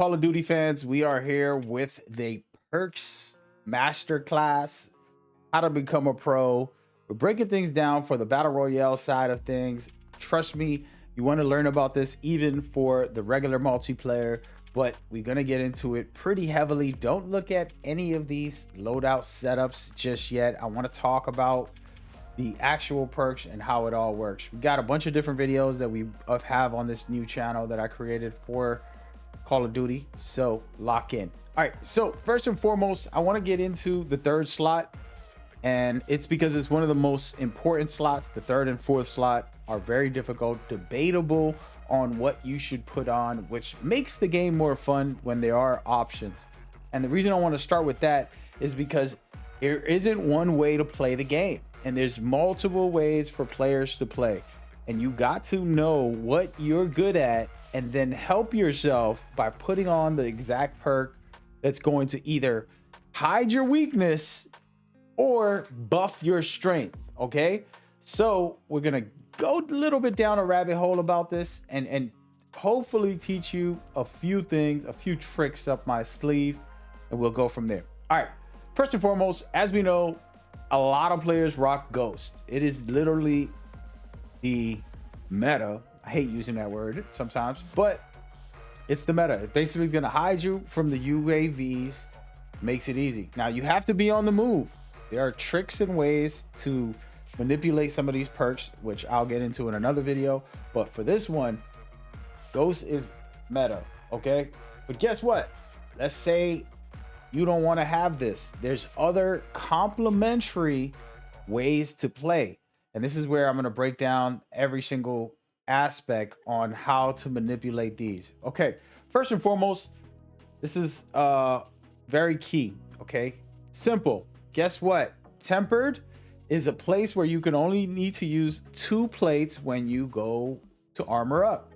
Call of Duty fans, we are here with the Perks Masterclass, how to become a pro. We're breaking things down for the Battle Royale side of things. Trust me, you want to learn about this even for the regular multiplayer, but we're going to get into it pretty heavily. Don't look at any of these loadout setups just yet. I want to talk about the actual perks and how it all works. We got a bunch of different videos that we have on this new channel that I created for Call of Duty, so lock in. All right, so first and foremost, I want to get into the third slot, and it's because it's one of the most important slots. The third and fourth slot are very difficult, debatable on what you should put on, which makes the game more fun when there are options. And the reason I want to start with that is because there isn't one way to play the game, and there's multiple ways for players to play, and you got to know what you're good at and then help yourself by putting on the exact perk that's going to either hide your weakness or buff your strength. Okay, so we're gonna go a little bit down a rabbit hole about this and hopefully teach you a few things, a few tricks up my sleeve, and we'll go from there. All right, first and foremost, as we know, a lot of players rock Ghost. It is literally the meta. I hate using that word sometimes, but it's the meta. It basically is going to hide you from the UAVs, makes it easy. Now you have to be on the move. There are tricks and ways to manipulate some of these perks, which I'll get into in another video. But for this one, Ghost is meta, okay? But guess what? Let's say you don't want to have this. There's other complementary ways to play. And this is where I'm going to break down every single aspect on how to manipulate these. Okay, first and foremost, this is very key. Okay, simple. Guess what? Tempered is a place where you can only need to use 2 plates when you go to armor up.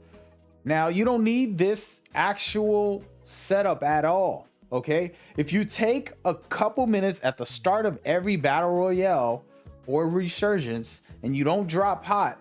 Now you don't need this actual setup at all. Okay, if you take a couple minutes at the start of every battle royale or resurgence and you don't drop hot,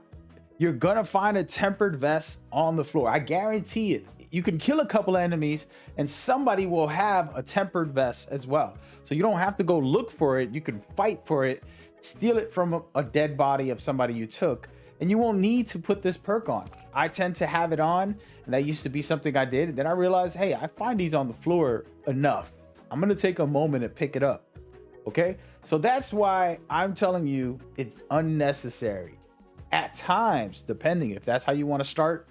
you're gonna find a tempered vest on the floor. I guarantee it. You can kill a couple enemies and somebody will have a tempered vest as well. So you don't have to go look for it. You can fight for it, steal it from a dead body of somebody you took, and you won't need to put this perk on. I tend to have it on, and that used to be something I did. And then I realized, hey, I find these on the floor enough. I'm gonna take a moment and pick it up. Okay, so that's why I'm telling you it's unnecessary. At times, depending if that's how you want to start,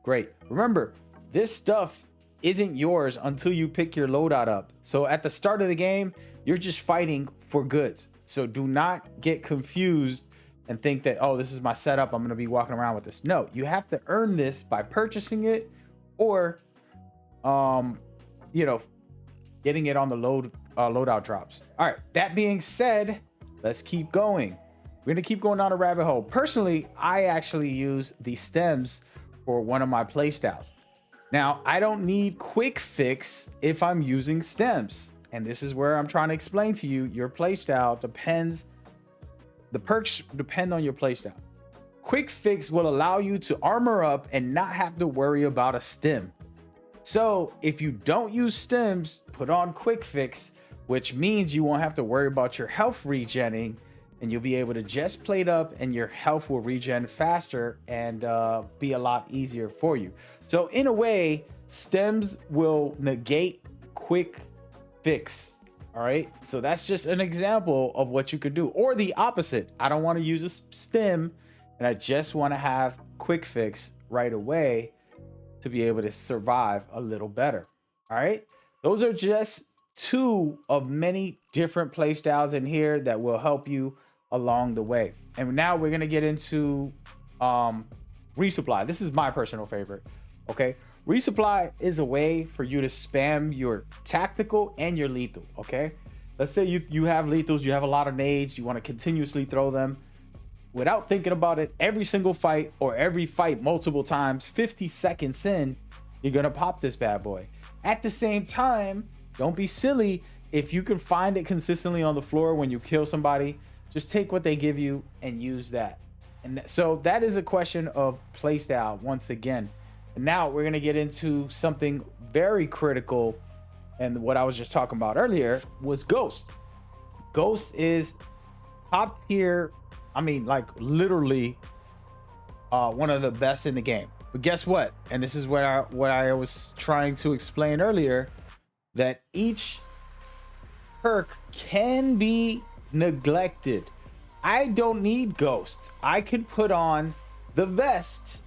great. Remember, this stuff isn't yours until you pick your loadout up. So at the start of the game, you're just fighting for goods. So do not get confused and think that, oh, this is my setup, I'm going to be walking around with this. No, you have to earn this by purchasing it or, getting it on the loadout drops. All right, that being said, let's keep going. We're gonna keep going down a rabbit hole. Personally, I actually use the stems for one of my playstyles. Now, I don't need quick fix if I'm using stems. And this is where I'm trying to explain to you, your playstyle depends, the perks depend on your playstyle. Quick fix will allow you to armor up and not have to worry about a stem. So if you don't use stems, put on quick fix, which means you won't have to worry about your health regenning, and you'll be able to just plate up and your health will regen faster and be a lot easier for you. So in a way, stems will negate quick fix. All right, so that's just an example of what you could do. Or the opposite, I don't want to use a stem and I just want to have quick fix right away to be able to survive a little better. All right, those are just 2 of many different play styles in here that will help you along the way. And now we're gonna get into resupply. This is my personal favorite. Okay, resupply is a way for you to spam your tactical and your lethal. Okay, let's say you have lethals, you have a lot of nades, you want to continuously throw them without thinking about it. Every single fight or every fight multiple times, 50 seconds in, you're gonna pop this bad boy. At the same time, don't be silly. If you can find it consistently on the floor when you kill somebody, just take what they give you and use that. And so that is a question of playstyle once again. And now we're going to get into something very critical. And what I was just talking about earlier was Ghost. Ghost is top tier. I mean, like literally one of the best in the game. But guess what? And this is what I was trying to explain earlier, that each perk can be neglected. I don't need Ghost. I can put on the vest.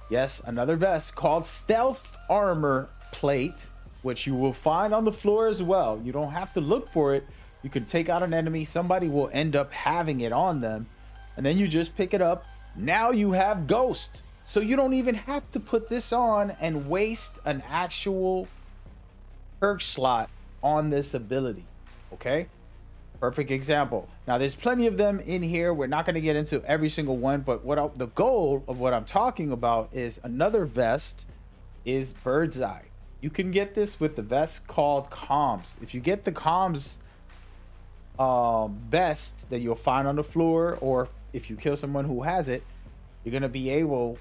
Yes, another vest called Stealth Armor Plate, which you will find on the floor as well. You don't have to look for it. You can take out an enemy. Somebody will end up having it on them. And then you just pick it up. Now you have Ghost. So you don't even have to put this on and waste an actual perk slot on this ability. Okay? Perfect example. Now there's plenty of them in here. We're not going to get into every single one, but the goal of what I'm talking about is another vest is Bird's Eye. You can get this with the vest called Comms. If you get the Comms vest that you'll find on the floor, or if you kill someone who has it, you're going to be able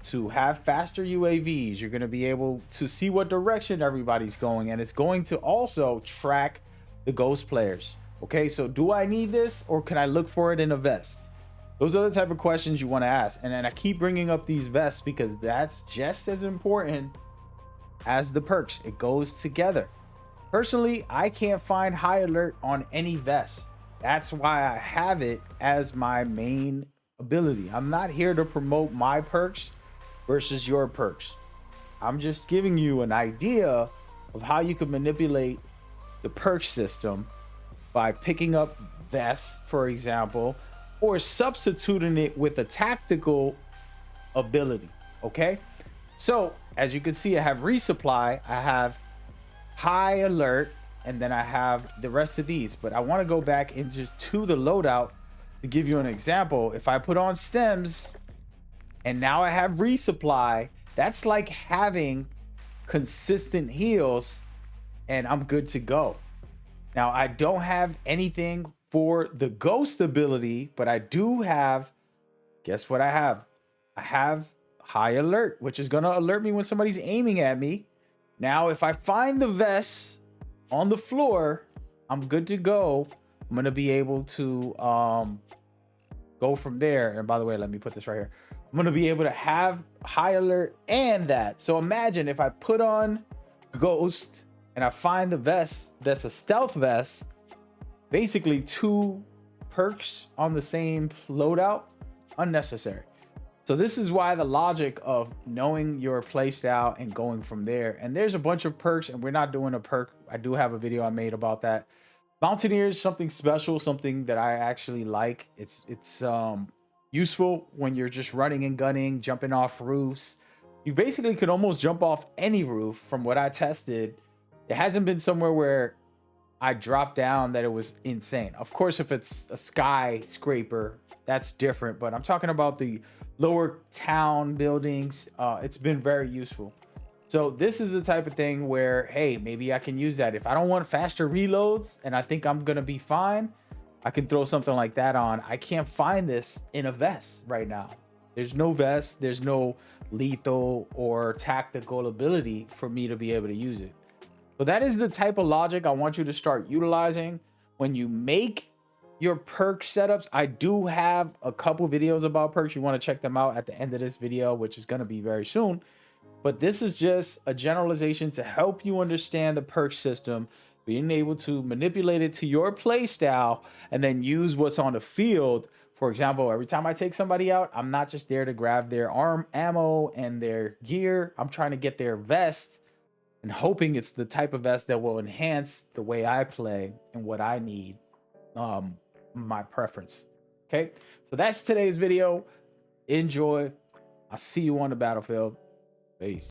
to have faster UAVs. You're going to be able to see what direction everybody's going, and it's going to also track the Ghost players. Okay, so do I need this, or can I look for it in a vest? Those are the type of questions you want to ask. And then I keep bringing up these vests because that's just as important as the perks. It goes together. Personally, I can't find high alert on any vest. That's why I have it as my main ability. I'm not here to promote my perks versus your perks. I'm just giving you an idea of how you can manipulate the perk system by picking up vests, for example, or substituting it with a tactical ability. Okay, so as you can see, I have resupply, I have high alert, and then I have the rest of these. But I want to go back into the loadout to give you an example. If I put on stems and now I have resupply, that's like having consistent heals and I'm good to go. Now I don't have anything for the Ghost ability, but I do have, guess what I have? I have high alert, which is going to alert me when somebody's aiming at me. Now, if I find the vest on the floor, I'm good to go. I'm going to be able to go from there. And by the way, let me put this right here. I'm going to be able to have high alert and that. So imagine if I put on Ghost and I find the vest that's a stealth vest, basically 2 perks on the same loadout, unnecessary. So this is why the logic of knowing your playstyle and going from there. And there's a bunch of perks, and we're not doing a perk. I do have a video I made about that. Mountaineers, something special, something that I actually like. It's useful when you're just running and gunning, jumping off roofs. You basically could almost jump off any roof from what I tested. It hasn't been somewhere where I dropped down that it was insane. Of course, if it's a skyscraper, that's different. But I'm talking about the lower town buildings. It's been very useful. So this is the type of thing where, hey, maybe I can use that. If I don't want faster reloads and I think I'm going to be fine, I can throw something like that on. I can't find this in a vest right now. There's no vest. There's no lethal or tactical ability for me to be able to use it. So that is the type of logic I want you to start utilizing when you make your perk setups. I do have a couple videos about perks. You want to check them out at the end of this video, which is going to be very soon. But this is just a generalization to help you understand the perk system, being able to manipulate it to your play style, and then use what's on the field. For example, every time I take somebody out, I'm not just there to grab their ammo and their gear. I'm trying to get their vest and hoping it's the type of vest that will enhance the way I play and what I need, my preference. Okay, so that's today's video. Enjoy. I'll see you on the battlefield. Peace.